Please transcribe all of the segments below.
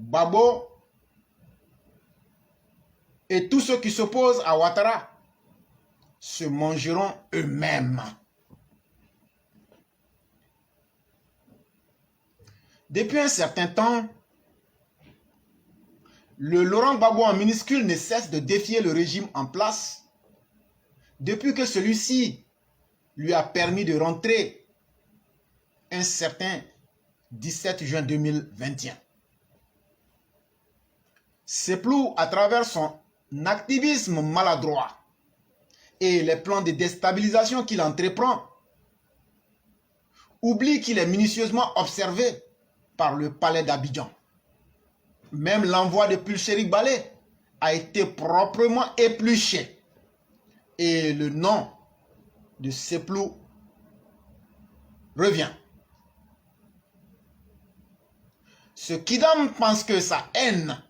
Gbagbo et tous ceux qui s'opposent à Ouattara se mangeront eux-mêmes. Depuis un certain temps, le Laurent Gbagbo en minuscule ne cesse de défier le régime en place depuis que celui-ci lui a permis de rentrer un certain 17 juin 2021. Seplou, à travers son activisme maladroit et les plans de déstabilisation qu'il entreprend, oublie qu'il est minutieusement observé par le palais d'Abidjan. Même l'envoi de Pulchéri Balé a été proprement épluché. Et le nom de Seplou revient. Ce Kidam pense que sa haine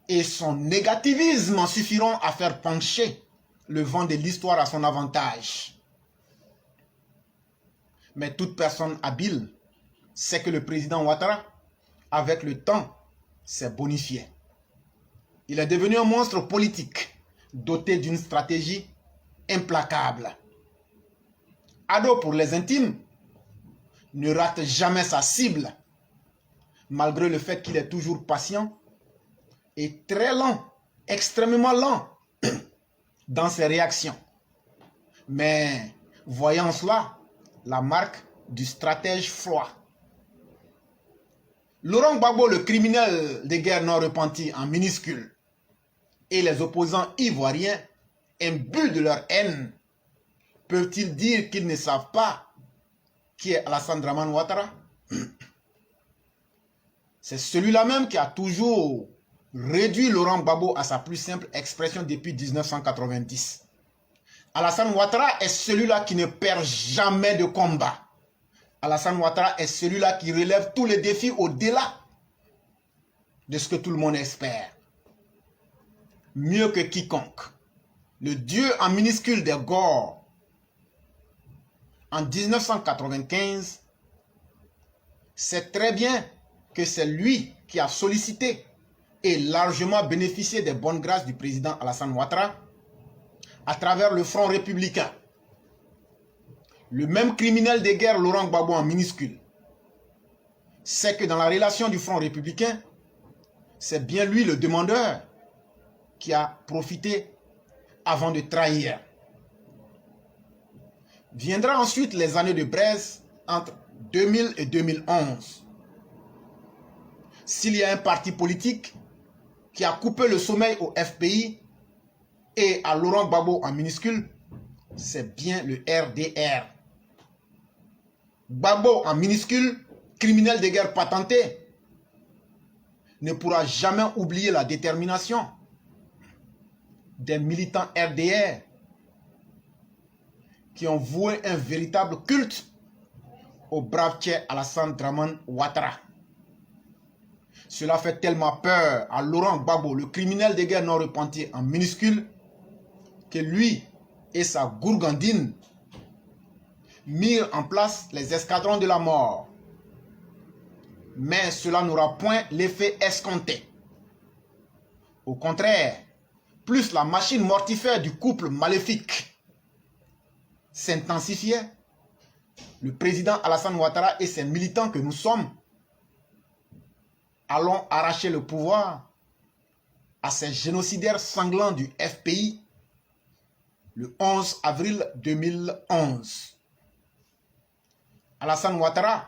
et son négativisme suffiront à faire pencher le vent de l'histoire à son avantage. Mais toute personne habile sait que le président Ouattara, avec le temps, s'est bonifié. Il est devenu un monstre politique, doté d'une stratégie implacable. Ado pour les intimes, ne rate jamais sa cible, malgré le fait qu'il est toujours patient et très lent, extrêmement lent dans ses réactions. Mais voyant cela, la marque du stratège froid. Laurent Gbagbo, le criminel de guerre non repenti en minuscule, et les opposants ivoiriens, imbus de leur haine, peuvent-ils dire qu'ils ne savent pas qui est Alassane Dramane Ouattara? C'est celui-là même qui a toujours réduit Laurent Gbagbo à sa plus simple expression depuis 1990. Alassane Ouattara est celui-là qui ne perd jamais de combat. Alassane Ouattara est celui-là qui relève tous les défis au-delà de ce que tout le monde espère. Mieux que quiconque. Le dieu en minuscule des Gors, en 1995, sait très bien que c'est lui qui a sollicité et largement bénéficié des bonnes grâces du président Alassane Ouattara à travers le Front républicain. Le même criminel de guerre Laurent Gbagbo en minuscule sait que dans la relation du Front républicain, c'est bien lui le demandeur qui a profité avant de trahir. Viendra ensuite les années de braise entre 2000 et 2011. S'il y a un parti politique qui a coupé le sommeil au FPI et à Laurent Gbagbo en minuscule, c'est bien le RDR. Gbagbo en minuscule, criminel de guerre patenté, ne pourra jamais oublier la détermination des militants RDR qui ont voué un véritable culte au brave Tchè Alassane Dramane Ouattara. Cela fait tellement peur à Laurent Gbagbo, le criminel de guerre non repenti en minuscule, que lui et sa gourgandine mirent en place les escadrons de la mort. Mais cela n'aura point l'effet escompté. Au contraire, plus la machine mortifère du couple maléfique s'intensifiait, le président Alassane Ouattara et ses militants que nous sommes allons arracher le pouvoir à ces génocidaires sanglants du FPI le 11 avril 2011. Alassane Ouattara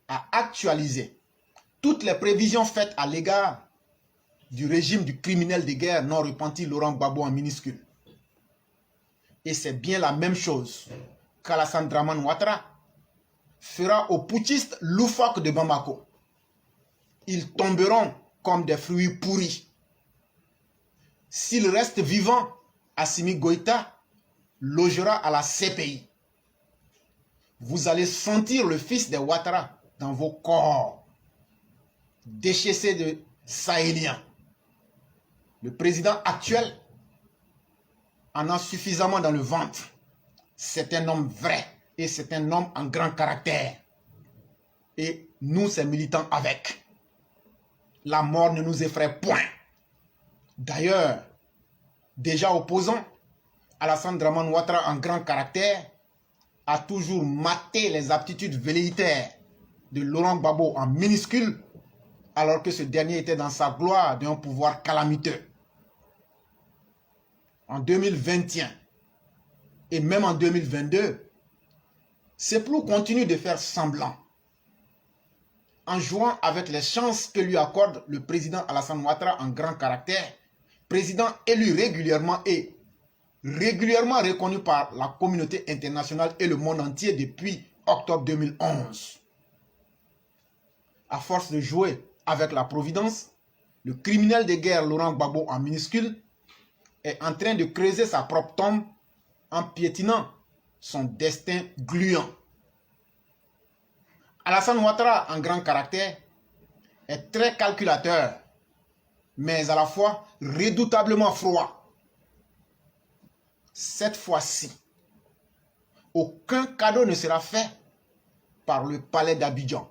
a actualisé toutes les prévisions faites à l'égard du régime du criminel de guerre non repenti Laurent Gbagbo en minuscule. Et c'est bien la même chose qu'Alassane Dramane Ouattara fera aux putschistes loufoques de Bamako. Ils tomberont comme des fruits pourris. S'il reste vivant, Assimi Goïta logera à la CPI. Vous allez sentir le fils de Ouattara dans vos corps, déchaissés de Sahéliens. Le président actuel en a suffisamment dans le ventre. C'est un homme vrai et c'est un homme en grand caractère. Et nous, ces militants avec. la mort ne nous effraie point. D'ailleurs, déjà opposant, Alassane Dramane Ouattara en grand caractère a toujours maté les aptitudes velléitaires de Laurent Gbagbo en minuscule, alors que ce dernier était dans sa gloire d'un pouvoir calamiteux. En 2021 et même en 2022, Sepplou continue de faire semblant en jouant avec les chances que lui accorde le président Alassane Ouattara en grand caractère, président élu régulièrement et régulièrement reconnu par la communauté internationale et le monde entier depuis octobre 2011. À force de jouer avec la providence, le criminel de guerre Laurent Gbagbo en minuscule est en train de creuser sa propre tombe en piétinant son destin gluant. Alassane Ouattara en grand caractère est très calculateur, mais à la fois redoutablement froid. Cette fois-ci, aucun cadeau ne sera fait par le palais d'Abidjan.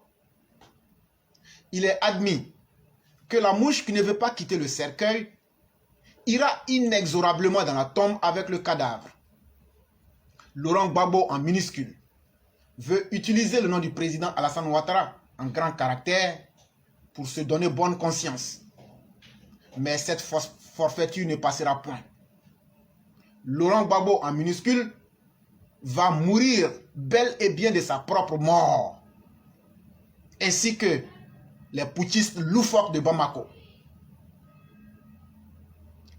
Il est admis que la mouche qui ne veut pas quitter le cercueil ira inexorablement dans la tombe avec le cadavre. Laurent Gbagbo en minuscule veut utiliser le nom du président Alassane Ouattara en grand caractère pour se donner bonne conscience. Mais cette forfaiture ne passera point. Laurent Gbagbo en minuscule va mourir bel et bien de sa propre mort, ainsi que les putschistes loufoques de Bamako.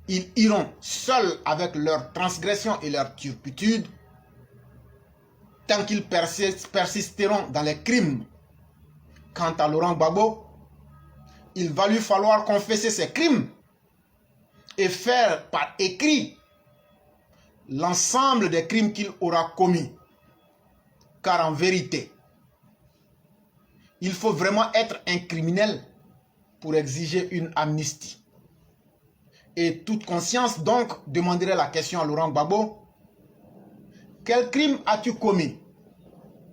Ils iront seuls avec leurs transgressions et leurs turpitudes tant qu'ils persisteront dans les crimes. Quant à Laurent Gbagbo, il va lui falloir confesser ses crimes et faire par écrit l'ensemble des crimes qu'il aura commis. Car en vérité, il faut vraiment être un criminel pour exiger une amnistie. Et toute conscience donc demanderait la question à Laurent Gbagbo: quel crime as-tu commis?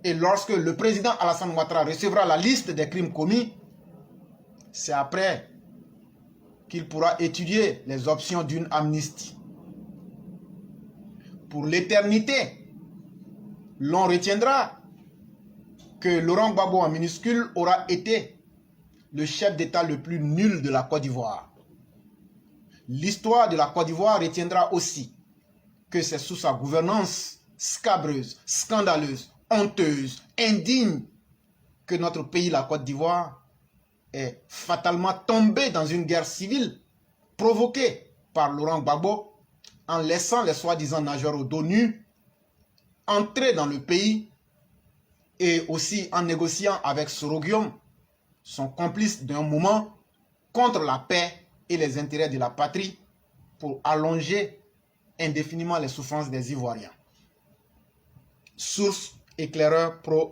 Et lorsque le président Alassane Ouattara recevra la liste des crimes commis, c'est après qu'il pourra étudier les options d'une amnistie. Pour l'éternité, l'on retiendra que Laurent Gbagbo en minuscule aura été le chef d'État le plus nul de la Côte d'Ivoire. L'histoire de la Côte d'Ivoire retiendra aussi que c'est sous sa gouvernance scabreuse, scandaleuse, honteuse, indigne que notre pays, la Côte d'Ivoire, est fatalement tombé dans une guerre civile provoquée par Laurent Gbagbo en laissant les soi-disant nageurs au dos nu entrer dans le pays et aussi en négociant avec Soroguium, son complice d'un moment, contre la paix et les intérêts de la patrie pour allonger indéfiniment les souffrances des Ivoiriens. Source Éclaireur Pro